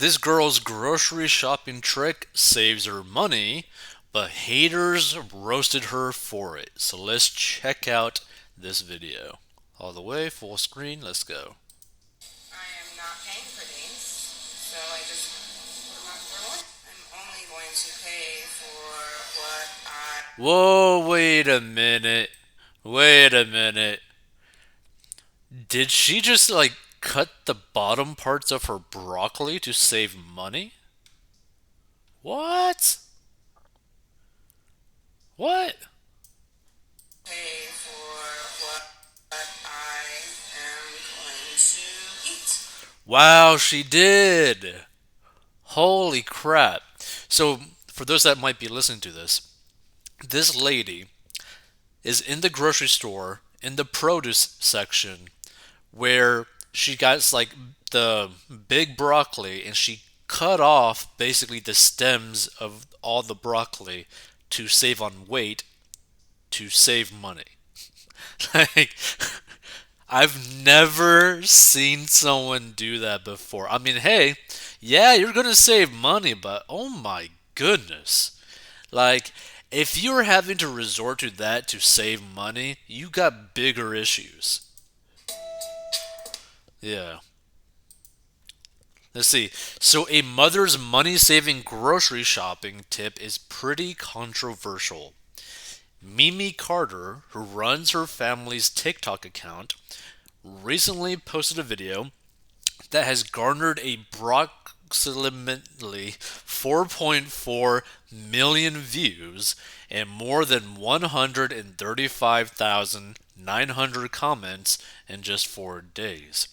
This girl's grocery shopping trick saves her money, but haters roasted her for it. So let's check out this video. All the way, full screen, let's go. I am not paying for these, so I just put them up for one. I'm only going to pay for what I. Whoa, wait a minute. Wait a minute. Did she just like cut the bottom parts of her broccoli to save money? What? What? Pay for what I am going to eat. Wow, she did. Holy crap. So, for those that might be listening to this lady is in the grocery store in the produce section where she got like the big broccoli and she cut off basically the stems of all the broccoli to save on weight to save money. Like, I've never seen someone do that before. I mean, hey, yeah, you're gonna save money, but oh my goodness. Like, if you're having to resort to that to save money, you got bigger issues. Yeah. Let's see. So, a mother's money saving grocery shopping tip is pretty controversial. Mimi Carter, who runs her family's TikTok account, recently posted a video that has garnered approximately 4.4 million views and more than 135,900 comments in just 4 days.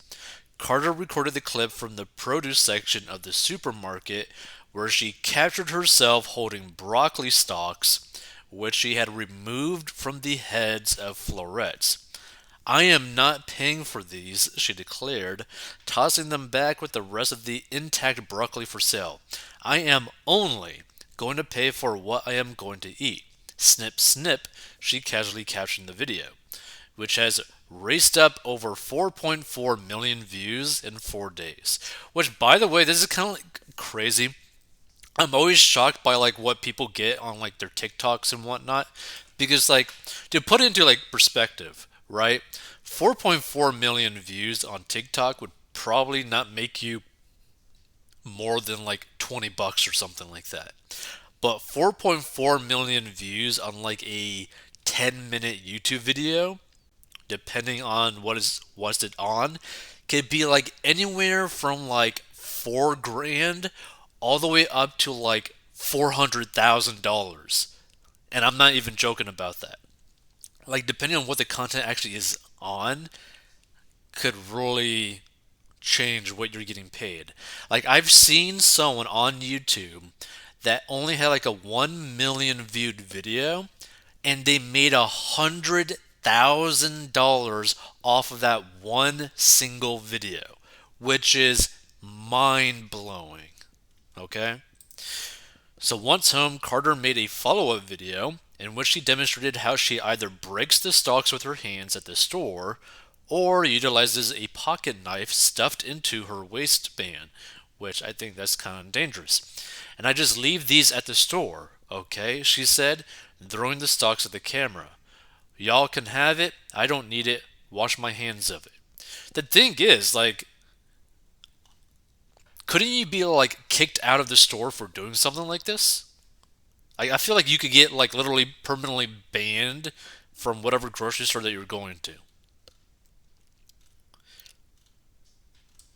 Carter recorded the clip from the produce section of the supermarket where she captured herself holding broccoli stalks, which she had removed from the heads of florets. I am not paying for these, she declared, tossing them back with the rest of the intact broccoli for sale. I am only going to pay for what I am going to eat. Snip, snip, she casually captioned the video, which has raced up over 4.4 million views in 4 days. Which, by the way, this is kind of like crazy. I'm always shocked by like what people get on like their TikToks and whatnot, because like to put it into like perspective, right? 4.4 million views on TikTok would probably not make you more than like $20 or something like that. But 4.4 million views on like a 10-minute YouTube video, depending on what's it on, could be like anywhere from like 4 grand all the way up to like $400,000. And I'm not even joking about that. Like depending on what the content actually is on, could really change what you're getting paid. Like I've seen someone on YouTube that only had like a 1 million viewed video and they made $100,000 off of that one single video, which is mind blowing. Okay? So once home, Carter made a follow up video in which she demonstrated how she either breaks the stalks with her hands at the store or utilizes a pocket knife stuffed into her waistband, which I think that's kind of dangerous. And I just leave these at the store, okay? She said, throwing the stalks at the camera. Y'all can have it. I don't need it. Wash my hands of it. The thing is, like, couldn't you be like kicked out of the store for doing something like this? I feel like you could get like literally permanently banned from whatever grocery store that you're going to.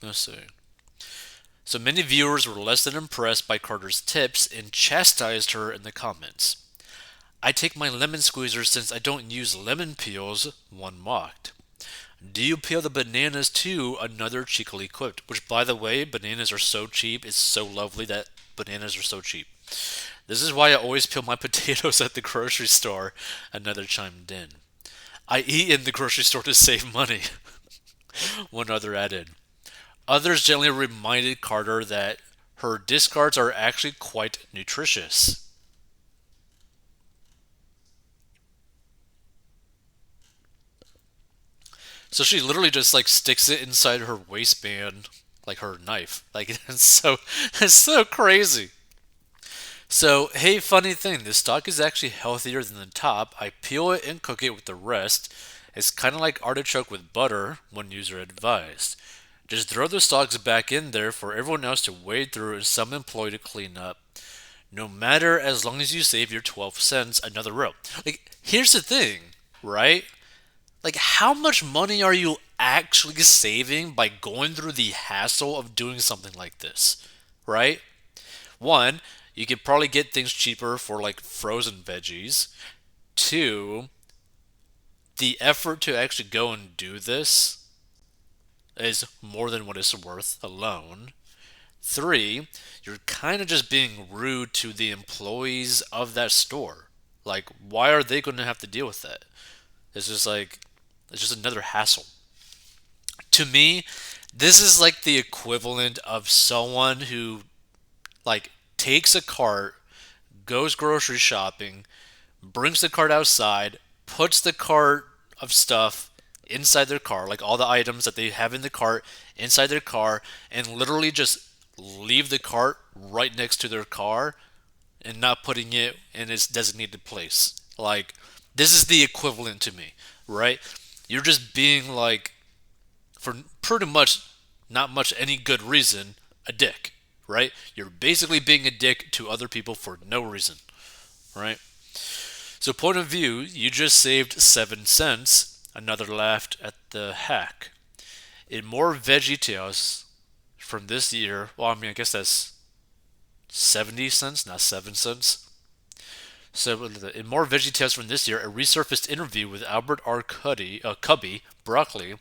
Let's see. So many viewers were less than impressed by Carter's tips and chastised her in the comments. I take my lemon squeezer since I don't use lemon peels, one mocked. Do you peel the bananas too? Another cheekily quipped. Which, by the way, bananas are so cheap. It's so lovely that bananas are so cheap. This is why I always peel my potatoes at the grocery store. Another chimed in. I eat in the grocery store to save money. One other added. Others gently reminded Carter that her discards are actually quite nutritious. So she literally just like sticks it inside her waistband like her knife. Like it's so crazy. So, hey, funny thing, this stock is actually healthier than the top. I peel it and cook it with the rest. It's kind of like artichoke with butter when user advised. Just throw the stalks back in there for everyone else to wade through and some employee to clean up. No matter as long as you save your 12 cents another row. Like, here's the thing, right? Like, how much money are you actually saving by going through the hassle of doing something like this, right? One, you could probably get things cheaper for like frozen veggies. Two, the effort to actually go and do this is more than what it's worth alone. Three, you're kind of just being rude to the employees of that store. Like, why are they going to have to deal with that? It's just like, it's just another hassle. To me, this is like the equivalent of someone who, like, takes a cart, goes grocery shopping, brings the cart outside, puts the cart of stuff inside their car, like all the items that they have in the cart inside their car, and literally just leave the cart right next to their car and not putting it in its designated place. Like, this is the equivalent to me, right? You're just being like, for pretty much not much any good reason, a dick, right? You're basically being a dick to other people for no reason, right? So, point of view, you just saved 7 cents. Another laughed at the hack. In more Veggie Tales from this year, well, I mean, I guess that's 70 cents, not 7 cents. So, in more Veggie Tales from this year, a resurfaced interview with Albert R. Cubby, Broccoli,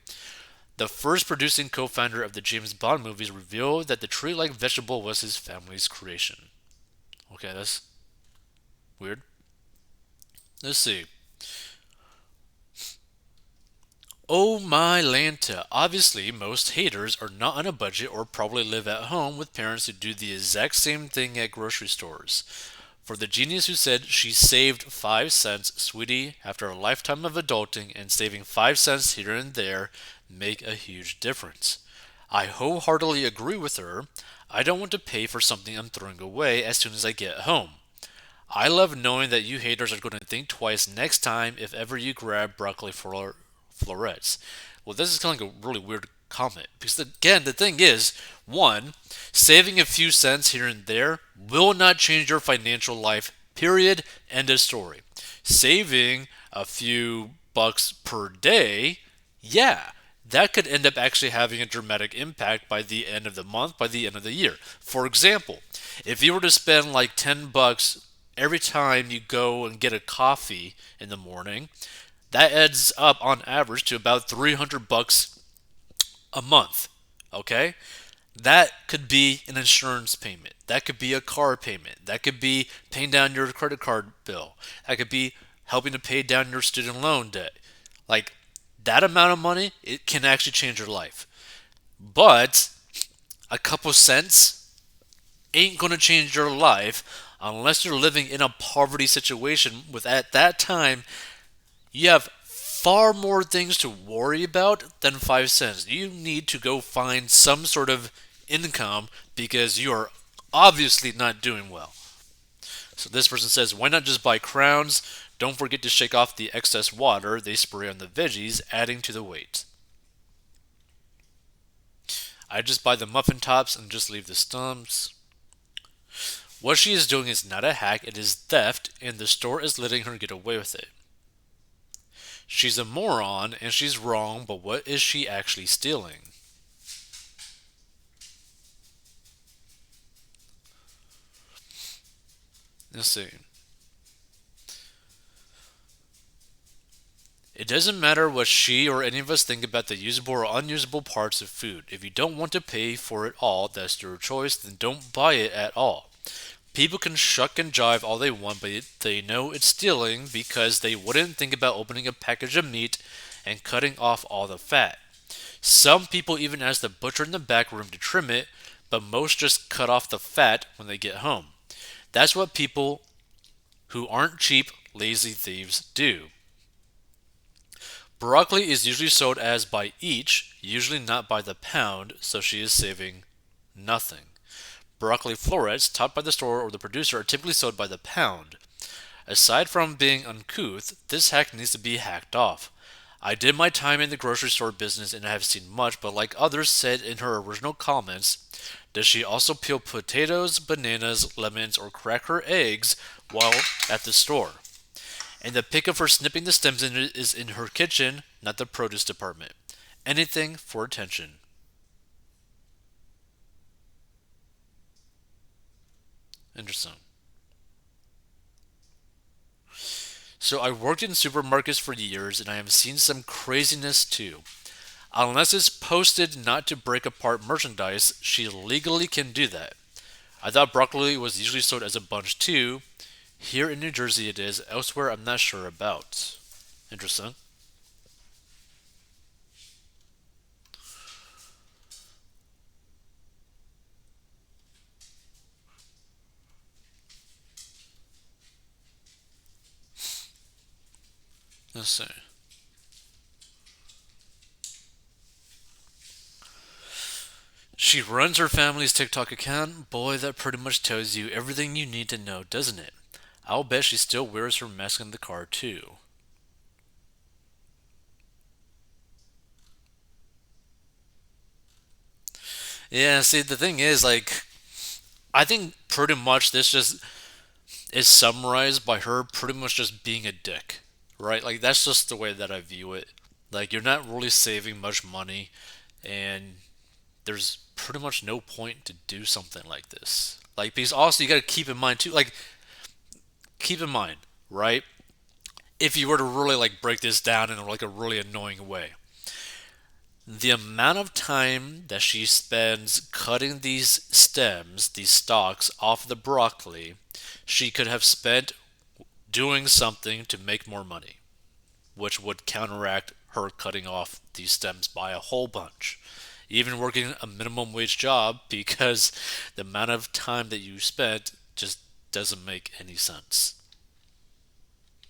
the first producing co founder of the James Bond movies, revealed that the tree like vegetable was his family's creation. Okay, that's weird. Let's see. Oh my Lanta. Obviously, most haters are not on a budget or probably live at home with parents who do the exact same thing at grocery stores. For the genius who said she saved 5 cents, sweetie, after a lifetime of adulting and saving 5 cents here and there make a huge difference. I wholeheartedly agree with her. I don't want to pay for something I'm throwing away as soon as I get home. I love knowing that you haters are going to think twice next time if ever you grab broccoli florets. Well, this is kind of like a really weird comment because, again, the thing is, one, saving a few cents here and there will not change your financial life, period. End of story. Saving a few bucks per day, yeah, that could end up actually having a dramatic impact by the end of the month, by the end of the year. For example, if you were to spend like 10 bucks every time you go and get a coffee in the morning, that adds up on average to about 300 bucks a month. Okay? That could be an insurance payment. That could be a car payment. That could be paying down your credit card bill. That could be helping to pay down your student loan debt. Like, that amount of money, it can actually change your life. But a couple cents ain't going to change your life unless you're living in a poverty situation with at that time you have far more things to worry about than 5 cents. You need to go find some sort of income because you are obviously not doing well. So this person says, why not just buy crowns? Don't forget to shake off the excess water they spray on the veggies, adding to the weight. I just buy the muffin tops and just leave the stumps. What she is doing is not a hack, it is theft, and the store is letting her get away with it. She's a moron and she's wrong, but what is she actually stealing? Let's see. It doesn't matter what she or any of us think about the usable or unusable parts of food. If you don't want to pay for it all, that's your choice, then don't buy it at all. People can shuck and jive all they want, but they know it's stealing because they wouldn't think about opening a package of meat and cutting off all the fat. Some people even ask the butcher in the back room to trim it, but most just cut off the fat when they get home. That's what people who aren't cheap, lazy thieves do. Broccoli is usually sold as by each, usually not by the pound, so she is saving nothing. Broccoli florets, taught by the store or the producer, are typically sold by the pound. Aside from being uncouth, this hack needs to be hacked off. I did my time in the grocery store business and I have seen much, but like others said in her original comments, does she also peel potatoes, bananas, lemons, or crack her eggs while at the store? And the pickup for snipping the stems is in her kitchen, not the produce department. Anything for attention. Interesting. So I worked in supermarkets for years and I have seen some craziness too. Unless it's posted not to break apart merchandise, she legally can do that. I thought broccoli was usually sold as a bunch too. Here in New Jersey it is, elsewhere I'm not sure about. Interesting. Let's see. She runs her family's TikTok account. Boy, that pretty much tells you everything you need to know, doesn't it? I'll bet she still wears her mask in the car too. Yeah, see, the thing is, like, I think pretty much this just is summarized by her pretty much just being a dick, right? Like, that's just the way that I view it. Like, you're not really saving much money, and there's pretty much no point to do something like this. Like, because also you gotta keep in mind, too, like, keep in mind, right? If you were to really, like, break this down in, like, a really annoying way, the amount of time that she spends cutting these stems, these stalks off the broccoli, she could have spent doing something to make more money, which would counteract her cutting off these stems by a whole bunch. Even working a minimum wage job because the amount of time that you spent just doesn't make any sense.